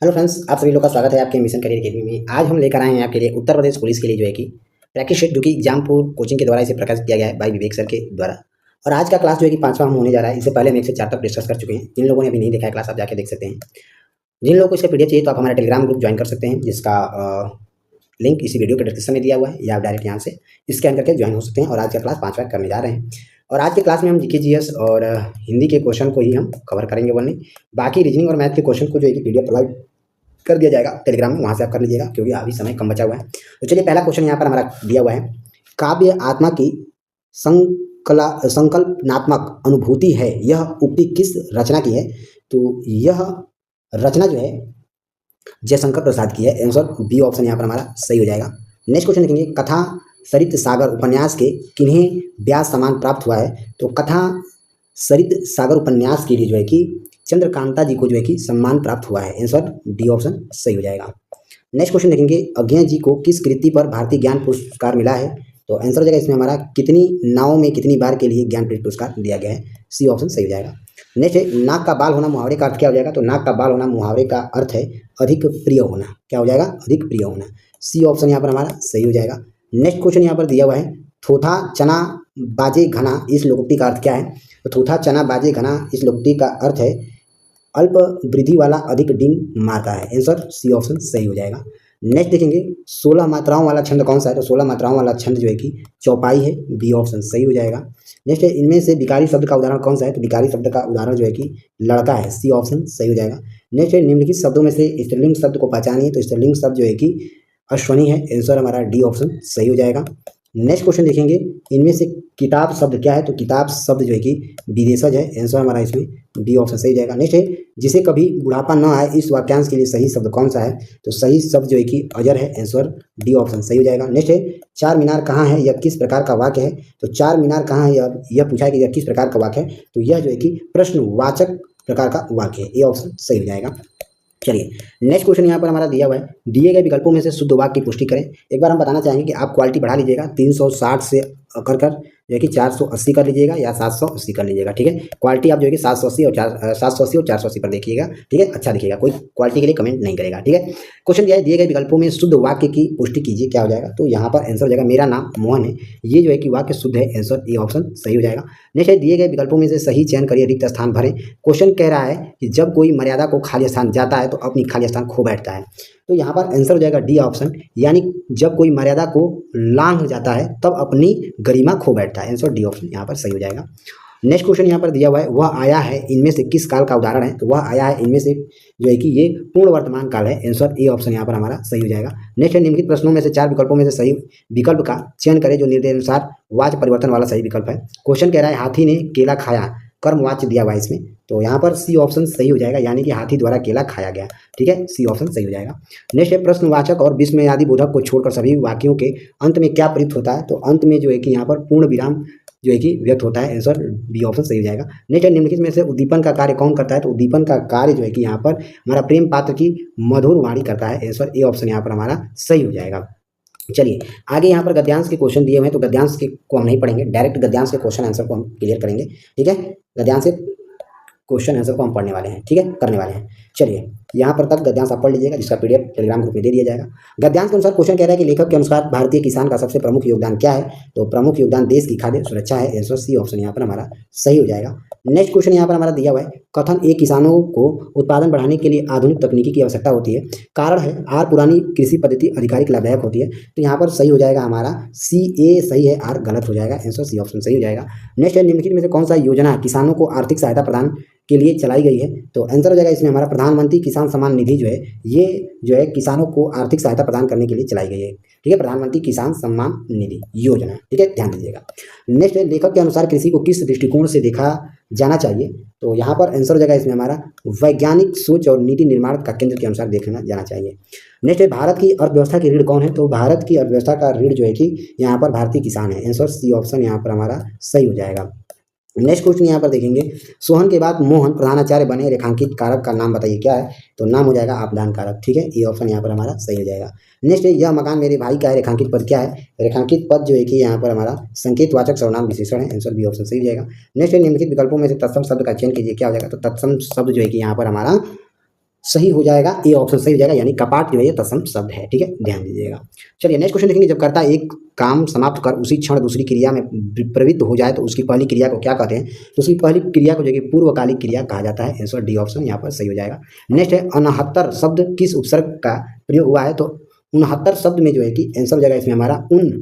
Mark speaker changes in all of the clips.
Speaker 1: Hello friends, आप सभी लोग का स्वागत है आपके मिशन करियर अकेडमी में। आज हम लेकर आए हैं आपके लिए उत्तर प्रदेश पुलिस के लिए जो है कि प्रैक्टिस सेट, जो कि एग्जामपुर कोचिंग के द्वारा इसे प्रकाशित किया गया है बाय विवेक सर के द्वारा। और आज का क्लास जो है कि 5वां हम होने जा रहा है। इससे पहले हम 1 से 4 तक डिस्कस कर चुके हैं। जिन लोगों ने अभी नहीं देखा है क्लास, आप जाके देख सकते हैं। जिन लोगों को इसका पीडीएफ चाहिए तो आप हमारा टेलीग्राम ग्रुप ज्वाइन कर सकते हैं, जिसका लिंक इसी वीडियो के डिस्क्रिप्शन में दिया हुआ है, या आप डायरेक्ट यहाँ से स्कैन करके ज्वाइन हो सकते हैं। और आज का क्लास 5वां करने जा रहे हैं। और आज के क्लास में हम जीके जीएस और हिंदी के क्वेश्चन को ही हम कवर करेंगे ओनली। बाकी रीजनिंग और मैथ के क्वेश्चन को जो है कि पीडीएफ प्रोवाइड कर दिया जाएगा टेलीग्राम में, वहाँ से आप कर लीजिएगा, क्योंकि अभी समय कम बचा हुआ है। तो चलिए, पहला क्वेश्चन यहाँ पर हमारा दिया हुआ है। काव्य आत्मा की संकल्पनात्मक अनुभूति है, यह उक्ति किस रचना की है? तो यह रचना जो है जयशंकर प्रसाद की है। आंसर बी ऑप्शन यहाँ पर हमारा सही हो जाएगा। नेक्स्ट क्वेश्चन देखेंगे, कथा सरित सागर उपन्यास के किन्हें व्यास सम्मान प्राप्त हुआ है? तो कथा सरित सागर उपन्यास के लिए जो है कि चंद्रकांता जी को जो है कि सम्मान प्राप्त हुआ है। आंसर डी ऑप्शन सही हो जाएगा। नेक्स्ट क्वेश्चन देखेंगे, अज्ञेय जी को किस कृति पर भारतीय ज्ञान पुरस्कार मिला है? तो आंसर हो जाएगा इसमें हमारा कितनी नावों में कितनी बार के लिए ज्ञानपीठ पुरस्कार दिया गया है। सी ऑप्शन सही हो जाएगा। नेक्स्ट है, नाक का बाल होना मुहावरे का अर्थ क्या हो जाएगा? तो नाक का बाल होना मुहावरे का अर्थ है अधिक प्रिय होना। क्या हो जाएगा? अधिक प्रिय होना। सी ऑप्शन यहाँ पर हमारा सही हो जाएगा। नेक्स्ट क्वेश्चन यहाँ पर दिया हुआ है, थोथा चना बाजे घना, इस लोकोक्ति का अर्थ क्या है? तो थोथा चना बाजे घना, इस लोकोक्ति का अर्थ है अल्प वृद्धि वाला अधिक डिंग मारता है। आंसर सी ऑप्शन सही हो जाएगा। नेक्स्ट देखेंगे, 16 मात्राओं वाला छंद कौन सा है? तो 16 मात्राओं वाला छंद जो है कि चौपाई है। बी ऑप्शन सही हो जाएगा। नेक्स्ट है, इनमें से विकारी शब्द का उदाहरण कौन सा है? तो विकारी शब्द का उदाहरण जो है कि लड़का है। सी ऑप्शन सही हो जाएगा। नेक्स्ट है, निम्नलिखित शब्दों में से स्त्रीलिंग शब्द को पहचानिए। तो स्त्रीलिंग शब्द जो है कि अश्वनी है। आंसर हमारा डी ऑप्शन सही हो जाएगा। नेक्स्ट क्वेश्चन देखेंगे, इनमें से किताब शब्द क्या है? तो किताब शब्द जो है कि विदेशज है। आंसर हमारा इसमें बी ऑप्शन सही जाएगा। नेक्स्ट है, जिसे कभी बुढ़ापा न आए, इस वाक्यांश के लिए सही शब्द कौन सा है? तो सही शब्द जो है कि अजर है। आंसर डी ऑप्शन सही हो जाएगा। नेक्स्ट है, चार मीनार कहाँ है, यह किस प्रकार का वाक्य है? तो चार मीनार कहाँ है, यह पूछा है कि यह किस प्रकार का वाक्य है? तो यह जो है कि प्रश्नवाचक प्रकार का वाक्य है। ये ऑप्शन सही हो जाएगा। चलिए, नेक्स्ट क्वेश्चन यहाँ पर हमारा दिया हुआ है, दिए गए विकल्पों में से शुद्ध वाक्य की पुष्टि करें। एक बार हम बताना चाहेंगे कि आप क्वालिटी बढ़ा लीजिएगा, 360 से कर जो है कि 480 कर लीजिएगा, या 780 कर लीजिएगा। ठीक है, क्वालिटी आप जो है कि 780 और 480 पर देखिएगा। ठीक है, अच्छा दिखेगा, कोई क्वालिटी के लिए कमेंट नहीं करेगा। ठीक है, क्वेश्चन दिया है, दिए गए विकल्पों में शुद्ध वाक्य की पुष्टि कीजिए। क्या हो जाएगा? तो यहाँ पर आंसर हो जाएगा, मेरा नाम मोहन है। ये जो है कि वाक्य शुद्ध है। आंसर ए ऑप्शन सही हो जाएगा। नेक्स्ट है, दिए गए विकल्पों में से सही चयन करिए, रिक्त स्थान भरें। क्वेश्चन कह रहा है कि जब कोई मर्यादा को खाली स्थान जाता है तो अपनी खाली स्थान खो बैठता है। तो यहाँ पर आंसर हो जाएगा डी ऑप्शन, यानी जब कोई मर्यादा को लांघ जाता है तब अपनी गरिमा खो बैठता है। आंसर डी ऑप्शन यहाँ पर सही हो जाएगा। नेक्स्ट क्वेश्चन यहाँ पर दिया हुआ है, वह आया है इनमें से किस काल का उदाहरण है? तो वह आया है इनमें से जो है कि ये पूर्ण वर्तमान काल है। आंसर ए ऑप्शन यहाँ पर हमारा सही हो जाएगा। नेक्स्ट है, निम्नलिखित प्रश्नों में से 4 विकल्पों में से सही विकल्प का चयन करें जो निर्देशानुसार वाच्य परिवर्तन वाला सही विकल्प है। क्वेश्चन कह रहा है, हाथी ने केला खाया, कर्म वाच्य दिया हुआ है इसमें। तो यहाँ पर सी ऑप्शन सही हो जाएगा, यानी कि हाथी द्वारा केला खाया गया। ठीक है, सी ऑप्शन सही हो जाएगा। नेक्स्ट है, प्रश्नवाचक और विस्मयादि बोधक को छोड़कर सभी वाक्यों के अंत में क्या प्रयुक्त होता है? तो अंत में जो है कि यहाँ पर पूर्ण विराम जो है कि व्यक्त होता है। आंसर बी ऑप्शन सही हो जाएगा। नेक्स्ट है, निम्नलिखित में से उद्दीपन का कार्य कौन करता है? तो उद्दीपन का कार्य जो है कि यहाँ पर हमारा प्रेम पात्र की मधुर वाणी करता है। आंसर ए ऑप्शन यहाँ पर हमारा सही हो जाएगा। चलिए, आगे यहाँ पर गद्यांश के क्वेश्चन दिए हुए हैं, तो गद्यांश के को हम नहीं पढ़ेंगे, डायरेक्ट गद्यांश के क्वेश्चन आंसर को हम क्लियर करेंगे। ठीक है, गद्यांश के क्वेश्चन आंसर को हम पढ़ने वाले हैं। ठीक है, करने वाले हैं। चलिए, यहाँ पर तक गद्यांश आप पढ़ लीजिएगा, जिसका पीडीएफ टेलीग्राम ग्रुप में दे दिया जाएगा। गद्यांश के अनुसार क्वेश्चन कह रहा है कि लेखक के अनुसार भारतीय किसान का सबसे प्रमुख योगदान क्या है? तो प्रमुख योगदान देश की खाद्य सुरक्षा है। आंसर सी ऑप्शन यहाँ पर हमारा सही हो जाएगा। नेक्स्ट क्वेश्चन यहाँ पर हमारा दिया हुआ है, कथन ए, किसानों को उत्पादन बढ़ाने के लिए आधुनिक तकनीकी की आवश्यकता होती है। कारण है, आर, पुरानी कृषि पद्धति अधिकारिक लाभदायक होती है। तो यहाँ पर सही हो जाएगा हमारा सी, ए सही है, आर गलत हो जाएगा। आंसर सी ऑप्शन सही हो जाएगा। नेक्स्ट है, निम्नलिखित में से कौन सा योजना किसानों को आर्थिक सहायता प्रदान के लिए चलाई गई है? तो आंसर हो जाएगा इसमें हमारा प्रधानमंत्री किसान सम्मान निधि जो है, ये जो है किसानों को आर्थिक सहायता प्रदान करने के लिए चलाई गई है। ठीक है, प्रधानमंत्री किसान सम्मान निधि योजना। ठीक है, ध्यान दीजिएगा। नेक्स्ट है, लेखक के अनुसार कृषि को किस दृष्टिकोण से देखा जाना चाहिए? तो यहाँ पर आंसर हो जाएगा इसमें हमारा वैज्ञानिक सोच और नीति निर्माण का केंद्र के अनुसार देखना जाना चाहिए। नेक्स्ट है, भारत की अर्थव्यवस्था की रीढ़ कौन है? तो भारत की अर्थव्यवस्था का रीढ़ जो है कि यहाँ पर भारतीय किसान है। आंसर सी ऑप्शन यहाँ पर हमारा सही हो जाएगा। नेक्स्ट क्वेश्चन यहाँ पर देखेंगे, सोहन के बाद मोहन प्रधानाचार्य बने, रेखांकित कारक का नाम बताइए। क्या है? तो नाम हो जाएगा आपदान कारक। ठीक है, ये ऑप्शन यहाँ पर हमारा सही हो जाएगा। नेक्स्ट है, यह मकान मेरे भाई का है, रेखांकित पद क्या है? रेखांकित पद जो है कि यहाँ पर हमारा संकेतवाचक सर्वनाम विशेषण है। आंसर बी ऑप्शन सही हो जाएगा। नेक्स्ट है, निम्नलिखित विकल्पों में से तत्सम शब्द का चयन कीजिए। क्या हो जाएगा? तो तत्सम शब्द जो है कि यहाँ पर हमारा सही हो जाएगा, ए ऑप्शन सही हो जाएगा, यानी कपाट जो है ये तत्सम शब्द है। ठीक है, ध्यान दीजिएगा। चलिए नेक्स्ट क्वेश्चन देखेंगे, जब कर्ता एक काम समाप्त कर उसी क्षण दूसरी क्रिया में प्रवृत्त हो जाए तो उसकी पहली क्रिया को क्या कहते हैं? तो उसकी पहली क्रिया को जो कि पूर्वकालिक क्रिया कहा जाता है। आंसर डी ऑप्शन यहाँ पर सही हो जाएगा। नेक्स्ट है 69 शब्द किस उपसर्ग का प्रयोग हुआ है? तो 69 शब्द में जो है कि आंसर हो जाएगा इसमें हमारा उन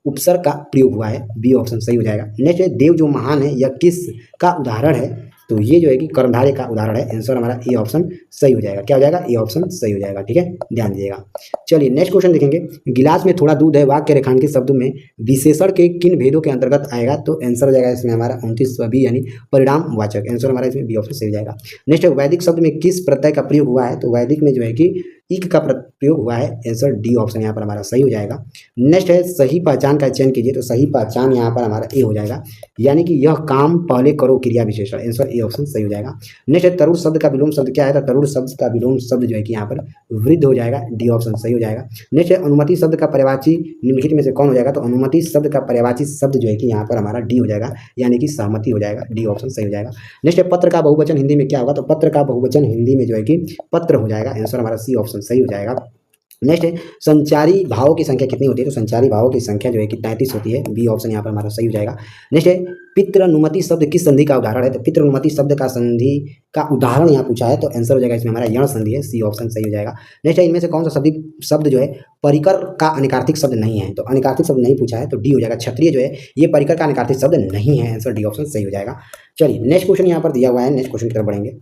Speaker 1: उपसर्ग का प्रयोग हुआ है, बी ऑप्शन सही हो जाएगा। नेक्स्ट है देव जो महान है यह किस का उदाहरण है? तो ये जो है कि कर्मधारय का उदाहरण है। आंसर हमारा ए ऑप्शन सही हो जाएगा। क्या हो जाएगा? ए ऑप्शन सही हो जाएगा। ठीक है, ध्यान दीजिएगा। चलिए नेक्स्ट क्वेश्चन देखेंगे, गिलास में थोड़ा दूध है वाक्य रेखांकित शब्द में विशेषण के किन भेदों के अंतर्गत आएगा? तो आंसर हो जाएगा इसमें हमारा 29वां बी यानी परिणाम वाचक। आंसर हमारा इसमें बी ऑप्शन सही हो जाएगा। नेक्स्ट है वैदिक शब्द में किस प्रत्यय का प्रयोग हुआ है? तो वैदिक में जो है कि इक का प्रयोग हुआ है। आंसर डी ऑप्शन यहाँ पर हमारा सही हो जाएगा। नेक्स्ट है सही पहचान का चयन कीजिए। तो सही पहचान यहाँ पर हमारा ए हो जाएगा, यानी कि यह काम पहले करो क्रिया विशेषण। आंसर ए ऑप्शन सही हो जाएगा। नेक्स्ट है तरुण शब्द का विलोम शब्द क्या है? तो तरुण शब्द का विलोम शब्द जो है कि यहाँ पर वृद्ध हो जाएगा। डी ऑप्शन सही हो जाएगा। नेक्स्ट है अनुमति शब्द का पर्यायवाची निम्नलिखित में से कौन हो जाएगा? तो अनुमति शब्द का पर्यायवाची शब्द जो है कि यहाँ पर हमारा डी हो जाएगा, यानी कि सहमति हो जाएगा। डी ऑप्शन सही हो जाएगा। नेक्स्ट है पत्र का बहुवचन हिंदी में क्या होगा? तो पत्र का बहुवचन हिंदी में जो है कि पत्र हो जाएगा। आंसर हमारा सी ऑप्शन सही हो जाएगा। नेक्स्ट है संचारी भावों की संख्या कितनी होती है? तो संचारी भावों की संख्या जो है कि 33 होती है। बी ऑप्शन यहाँ पर हमारा सही हो जाएगा। नेक्स्ट है पितृनुमति शब्द किस संधि का उदाहरण है? तो पितृनुमति शब्द का संधि का उदाहरण यहाँ पूछा है, तो आंसर हो जाएगा इसमें हमारा यण संधि है। सी ऑप्शन सही हो जाएगा। नेक्स्ट है इनमें से कौन सा शब्द जो है परिकर का अनिकार्थिक शब्द नहीं है? तो अनिकार्थिक शब्द नहीं पूछा है, तो डी हो जाएगा। क्षत्रिय जो है ये परिकर का अनिकार्थिक शब्द नहीं है। आंसर डी ऑप्शन सही हो जाएगा। चलिए नेक्स्ट क्वेश्चन यहाँ पर दिया हुआ है, नेक्स्ट क्वेश्चन की तरफ बढ़ेंगे।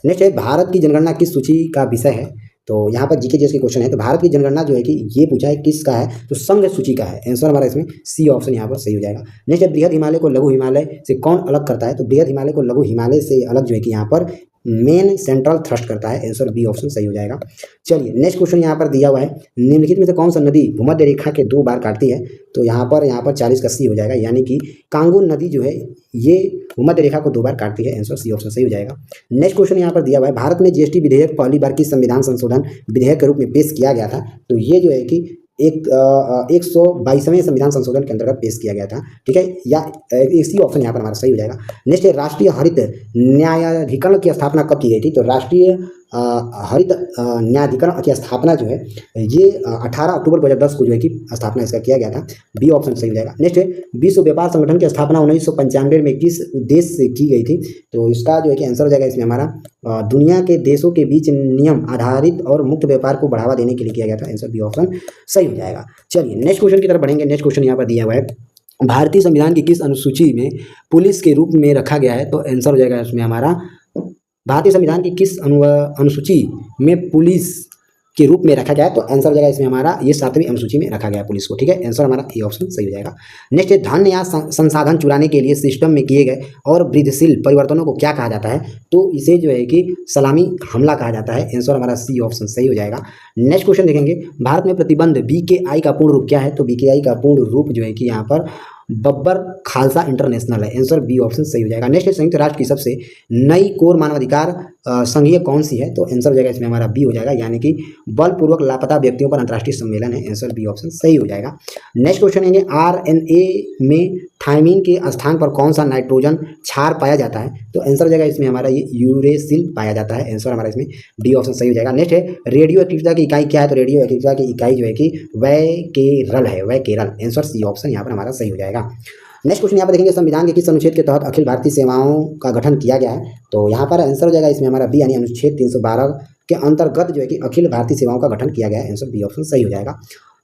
Speaker 1: नेक्स्ट है भारत की जनगणना किस सूची का विषय है? तो यहाँ पर जीके जैसे क्वेश्चन है, तो भारत की जनगणना जो है कि ये पूछा है किसका है? तो संघ सूची का है। आंसर हमारा इसमें सी ऑप्शन यहाँ पर सही हो जाएगा। नेक्स्ट है बृहद हिमालय को लघु हिमालय से कौन अलग करता है? तो बृहद हिमालय को लघु हिमालय से अलग जो है कि यहाँ पर मेन सेंट्रल थ्रस्ट करता है। आंसर बी ऑप्शन सही हो जाएगा। चलिए नेक्स्ट क्वेश्चन यहाँ पर दिया हुआ है, निम्नलिखित में से कौन सा नदी भूमध्य रेखा के 2 बार काटती है? तो यहाँ पर 40 का सी हो जाएगा, यानी कि कांगू नदी जो है ये भूमध्य रेखा को 2 बार काटती है। आंसर सी ऑप्शन सही हो जाएगा। नेक्स्ट क्वेश्चन यहाँ पर दिया हुआ है, भारत में जीएसटी विधेयक पहली बार किस संविधान संशोधन विधेयक के रूप में पेश किया गया था? तो ये जो है कि 122वें संविधान संशोधन के अंतर्गत पेश किया गया था। ठीक है, या इसी ऑप्शन यहाँ पर हमारा सही हो जाएगा। नेक्स्ट है राष्ट्रीय हरित न्यायाधिकरण की स्थापना कब की गई थी? तो राष्ट्रीय हरित न्यायाधिकरण की स्थापना जो है ये 18 अक्टूबर 2010 को जो है कि स्थापना इसका किया गया था। बी ऑप्शन सही हो जाएगा। नेक्स्ट है विश्व व्यापार संगठन की स्थापना 1995 में किस उद्देश्य से की गई थी? तो इसका जो है कि आंसर हो जाएगा इसमें हमारा दुनिया के देशों के बीच नियम आधारित और मुक्त व्यापार को बढ़ावा देने के लिए किया गया था। आंसर बी ऑप्शन सही हो जाएगा। चलिए नेक्स्ट क्वेश्चन की तरफ बढ़ेंगे। नेक्स्ट क्वेश्चन यहाँ पर दिया हुआ है, भारतीय संविधान की किस अनुसूची में पुलिस के रूप में रखा गया है? तो आंसर हो जाएगा इसमें हमारा भारतीय संविधान की किस अनुसूची में पुलिस के रूप में रखा गया है? तो आंसर हो जाएगा इसमें हमारा ये 7वीं अनुसूची में रखा गया है पुलिस को। ठीक है, आंसर हमारा ए ऑप्शन सही हो जाएगा। नेक्स्ट है धन या संसाधन चुराने के लिए सिस्टम में किए गए और वृद्धिशील परिवर्तनों को क्या कहा जाता है? तो इसे जो है कि सलामी हमला कहा जाता है। आंसर हमारा सी ऑप्शन सही हो जाएगा। नेक्स्ट क्वेश्चन देखेंगे, भारत में प्रतिबंध BKI का पूर्ण रूप क्या है? तो BKI का पूर्ण रूप जो है कि यहाँ पर बब्बर खालसा इंटरनेशनल है। आंसर बी ऑप्शन सही हो जाएगा। नेक्स्ट संयुक्त राष्ट्र की सबसे नई कोर मानवाधिकार संघीय कौन सी है? तो आंसर हो जाएगा इसमें हमारा बी हो जाएगा, यानी कि बलपूर्वक लापता व्यक्तियों पर अंतर्राष्ट्रीय सम्मेलन है। आंसर बी ऑप्शन सही हो जाएगा। नेक्स्ट क्वेश्चन है RNA में थायमीन के स्थान पर कौन सा नाइट्रोजन क्षार पाया जाता है? तो आंसर हो जाएगा इसमें हमारा ये यूरेसिल पाया जाता है। आंसर हमारा इसमें डी ऑप्शन सही हो जाएगा। नेक्स्ट है रेडियो एक्टिविटी की इकाई क्या है? तो रेडियो एक्टिविटी की इकाई जो है कि वैकेरल है, वैकेरल। आंसर सी ऑप्शन यहाँ पर हमारा सही हो जाएगा। नेक्स्ट क्वेश्चन यहाँ पर देखेंगे, संविधान के किस अनुच्छेद के तहत अखिल भारतीय सेवाओं का गठन किया गया है? तो यहाँ पर आंसर हो जाएगा इसमें हमारा बी, यानी अनुच्छेद 312 के अंतर्गत जो है कि अखिल भारतीय सेवाओं का गठन किया गया है। आंसर बी ऑप्शन सही हो जाएगा।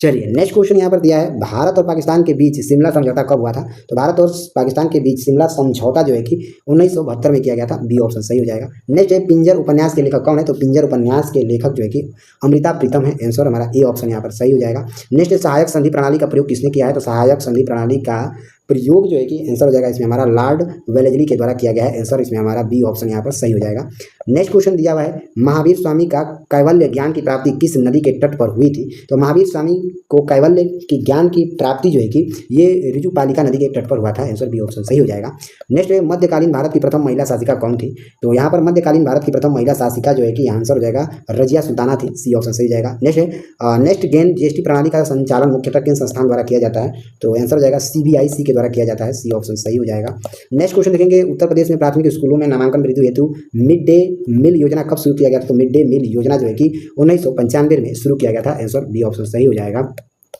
Speaker 1: चलिए नेक्स्ट क्वेश्चन यहाँ पर दिया है, भारत और पाकिस्तान के बीच शिमला समझौता कब हुआ था? तो भारत और पाकिस्तान के बीच शिमला समझौता जो है कि 1972 में किया गया था। बी ऑप्शन सही हो जाएगा। नेक्स्ट है पिंजर उपन्यास के लेखक कौन है? तो पिंजर उपन्यास के लेखक जो है कि अमृता प्रीतम है। आंसर हमारा ए ऑप्शन यहाँ पर सही हो जाएगा। नेक्स्ट है सहायक संधि प्रणाली का प्रयोग किसने किया है? तो सहायक संधि प्रणाली का प्रयोग जो है कि आंसर हो जाएगा इसमें हमारा लॉर्ड वेलेस्ली के द्वारा किया गया है। आंसर इसमें हमारा बी ऑप्शन यहाँ पर सही हो जाएगा। नेक्स्ट क्वेश्चन दिया हुआ है, महावीर स्वामी का कैवल्य ज्ञान की प्राप्ति किस नदी के तट पर हुई थी? तो महावीर स्वामी को कैवल्य की ज्ञान की प्राप्ति जो है कि ये ऋजुपालिका नदी के तट पर हुआ था। आंसर बी ऑप्शन सही हो जाएगा। नेक्स्ट है मध्यकालीन भारत की प्रथम महिला शासिका कौन थी? तो यहाँ पर मध्यकालीन भारत की प्रथम महिला शासिका जो है कि आंसर हो जाएगा रजिया सुल्ताना थी। सी ऑप्शन सही हो जाएगा। नेक्स्ट है नेक्स्ट गेन GST प्रणाली का संचालन मुख्यतः किन संस्थान द्वारा किया जाता है? तो आंसर हो जाएगा CBIC के द्वारा किया जाता है, सी ऑप्शन सही हो जाएगा। नेक्स्ट क्वेश्चन देखेंगे, उत्तर प्रदेश में प्राथमिक स्कूलों में नामांकन वृद्धि हेतु मिड डे मील योजना कब शुरू किया गया था? तो मिड डे मील योजना जो है कि 1995 में शुरू किया गया था, आंसर बी ऑप्शन सही हो जाएगा।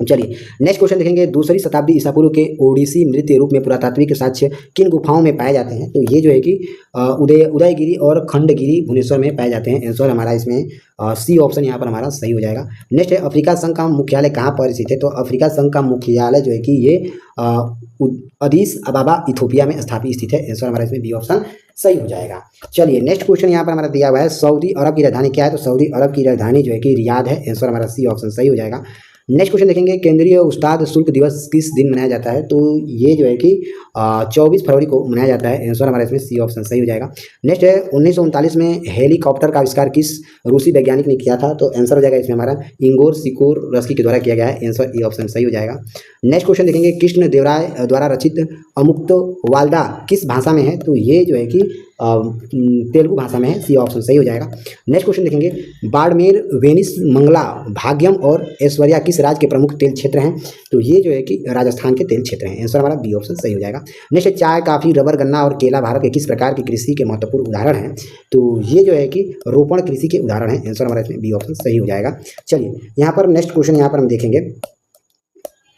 Speaker 1: चलिए नेक्स्ट क्वेश्चन देखेंगे, दूसरी शताब्दी ईसा पूर्व के ओडिसी नृत्य रूप में पुरातात्विक साक्ष्य किन गुफाओं में पाए जाते हैं? तो ये जो है कि उदयगिरी और खंडगिरी भुवनेश्वर में पाए जाते हैं, आंसर हमारा इसमें सी ऑप्शन यहाँ पर हमारा सही हो जाएगा। नेक्स्ट है, अफ्रीका संघ का मुख्यालय कहाँ पर स्थित है? तो अफ्रीका संघ का मुख्यालय जो है कि ये अदीस अबाबा इथोपिया में स्थापित स्थित है, आंसर हमारा इसमें बी ऑप्शन सही हो जाएगा। चलिए नेक्स्ट क्वेश्चन यहाँ पर हमारा दिया हुआ है, सऊदी अरब की राजधानी क्या है? तो सऊदी अरब की राजधानी जो है कि रियाद है, आंसर हमारा सी ऑप्शन सही हो जाएगा। नेक्स्ट क्वेश्चन देखेंगे, केंद्रीय उस्ताद शुल्क दिवस किस दिन मनाया जाता है? तो ये जो है कि 24 फरवरी को मनाया जाता है, आंसर हमारा इसमें सी ऑप्शन सही हो जाएगा। नेक्स्ट है, 1939 में हेलीकॉप्टर का आविष्कार किस रूसी वैज्ञानिक ने किया था? तो आंसर हो जाएगा इसमें हमारा इंगोर सिकोरस्की के द्वारा किया गया है, आंसर ई ऑप्शन सही हो जाएगा। नेक्स्ट क्वेश्चन देखेंगे, कृष्ण देवराय द्वारा रचित अमुक्तमाल्यदा किस भाषा में है? तो ये जो है कि तेलुगु भाषा में है, सी ऑप्शन सही हो जाएगा। नेक्स्ट क्वेश्चन देखेंगे, बाड़मेर, वेनिस, मंगला, भाग्यम और ऐश्वर्या किस राज्य के प्रमुख तेल क्षेत्र हैं? तो ये जो है कि राजस्थान के तेल क्षेत्र हैं, आंसर हमारा बी ऑप्शन सही हो जाएगा। नेक्स्ट, चाय, कॉफी, रबर, गन्ना और केला भारत के किस प्रकार की कृषि के महत्वपूर्ण उदाहरण हैं? तो ये जो है कि रोपण कृषि के उदाहरण हैं, आंसर हमारा इसमें बी ऑप्शन सही हो जाएगा। चलिए यहाँ पर नेक्स्ट क्वेश्चन यहाँ पर हम देखेंगे,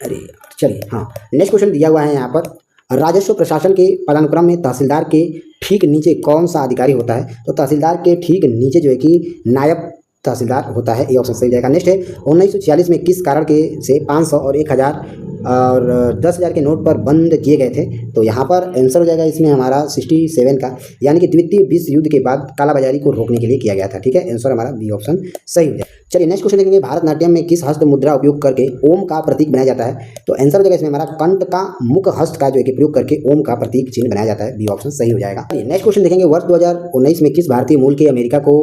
Speaker 1: अरे चलिए हाँ, नेक्स्ट क्वेश्चन दिया हुआ है यहाँ पर, राजस्व प्रशासन के पदानुक्रम में तहसीलदार के ठीक नीचे कौन सा अधिकारी होता है? तो तहसीलदार के ठीक नीचे जो है कि नायब तहसीलदार होता है, ये ऑप्शन सही जाएगा। नेक्स्ट है, 1946 में किस कारण के से 500 और 1000 और 10,000 के नोट पर बंद किए गए थे? तो यहाँ पर आंसर हो जाएगा इसमें हमारा 67 का, यानी कि द्वितीय विश्व युद्ध के बाद कालाबाजारी को रोकने के लिए किया गया था, ठीक है, आंसर हमारा बी ऑप्शन सही हो जाएगा। चलिए नेक्स्ट क्वेश्चन देखेंगे, भारतनाट्यम में किस हस्त मुद्रा उपयोग करके ओम का प्रतीक बनाया जाता है? तो आंसर हो जाएगा इसमें हमारा कंठ का मुख हस्त का जो है कि प्रयोग करके ओम का प्रतीक चिन्ह बनाया जाता है, बी ऑप्शन सही हो जाएगा। नेक्स्ट क्वेश्चन देखेंगे, वर्ष 2019 में किस भारतीय मूल के अमेरिका को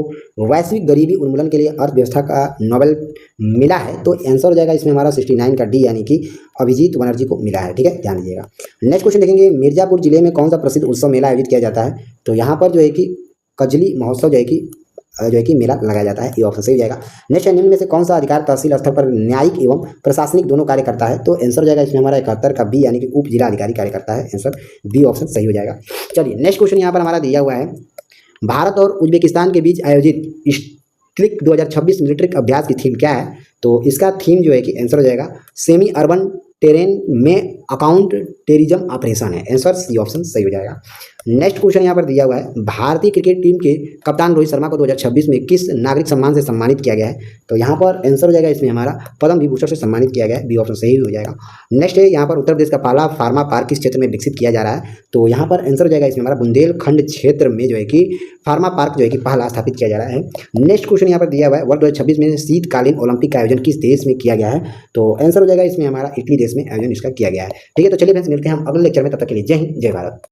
Speaker 1: वैश्विक गरीबी उन्मूलन के लिए अर्थव्यवस्था का नोबेल मिला है? तो आंसर हो जाएगा इसमें हमारा 69 का डी, यानी कि अभिजीत बनर्जी को मिला है, ठीक है, ध्यान दीजिएगा। नेक्स्ट क्वेश्चन देखेंगे, मिर्जापुर जिले में कौन सा प्रसिद्ध उत्सव मेला आयोजित किया जाता है? तो यहाँ पर जो है कि कजली महोत्सव जो है कि मेला लगाया जाता है, ये ऑप्शन सही हो जाएगा। नेक्स्ट, निम्न में से कौन सा अधिकार तहसील स्तर पर न्यायिक एवं प्रशासनिक दोनों कार्य करता है? तो आंसर हो जाएगा इसमें हमारा 71 का बी, यानी कि उप जिला अधिकारी कार्य करता है, आंसर बी ऑप्शन सही हो जाएगा। चलिए नेक्स्ट क्वेश्चन यहाँ पर हमारा दिया हुआ है, भारत और उज्बेकिस्तान के बीच आयोजित स्ट्रिक 2026 मिलिट्री अभ्यास की थीम क्या है? तो इसका थीम जो है कि आंसर हो जाएगा सेमी अर्बन टेरेन में अकाउंट टेरिज्म ऑपरेशन है, आंसर सी ऑप्शन सही हो जाएगा। नेक्स्ट क्वेश्चन यहाँ पर दिया हुआ है, भारतीय क्रिकेट टीम के कप्तान रोहित शर्मा को 2026 में किस नागरिक सम्मान से सम्मानित किया गया है? तो यहाँ पर आंसर हो जाएगा इसमें हमारा पद्म विभूषण से सम्मानित किया गया है, बी ऑप्शन सही हो जाएगा। नेक्स्ट है, यहाँ पर उत्तर प्रदेश का पहला फार्मा पार्क किस क्षेत्र में विकसित किया जा रहा है? तो यहाँ पर आंसर हो जाएगा इसमें हमारा बुंदेलखंड क्षेत्र में जो है कि फार्मा पार्क जो है कि पहला स्थापित किया जा रहा है। नेक्स्ट क्वेश्चन यहाँ पर दिया हुआ है, वर्ष 2026 में शीतकालीन ओलंपिक का आयोजन किस देश में किया गया है? तो आंसर हो जाएगा इसमें हमारा इटली देश में आयोजन इसका किया गया है, ठीक है। तो चलिए फ्रेंड्स, मिलते हैं हम अगले लेक्चर में, तब तक के लिए जय हिंद, जय भारत।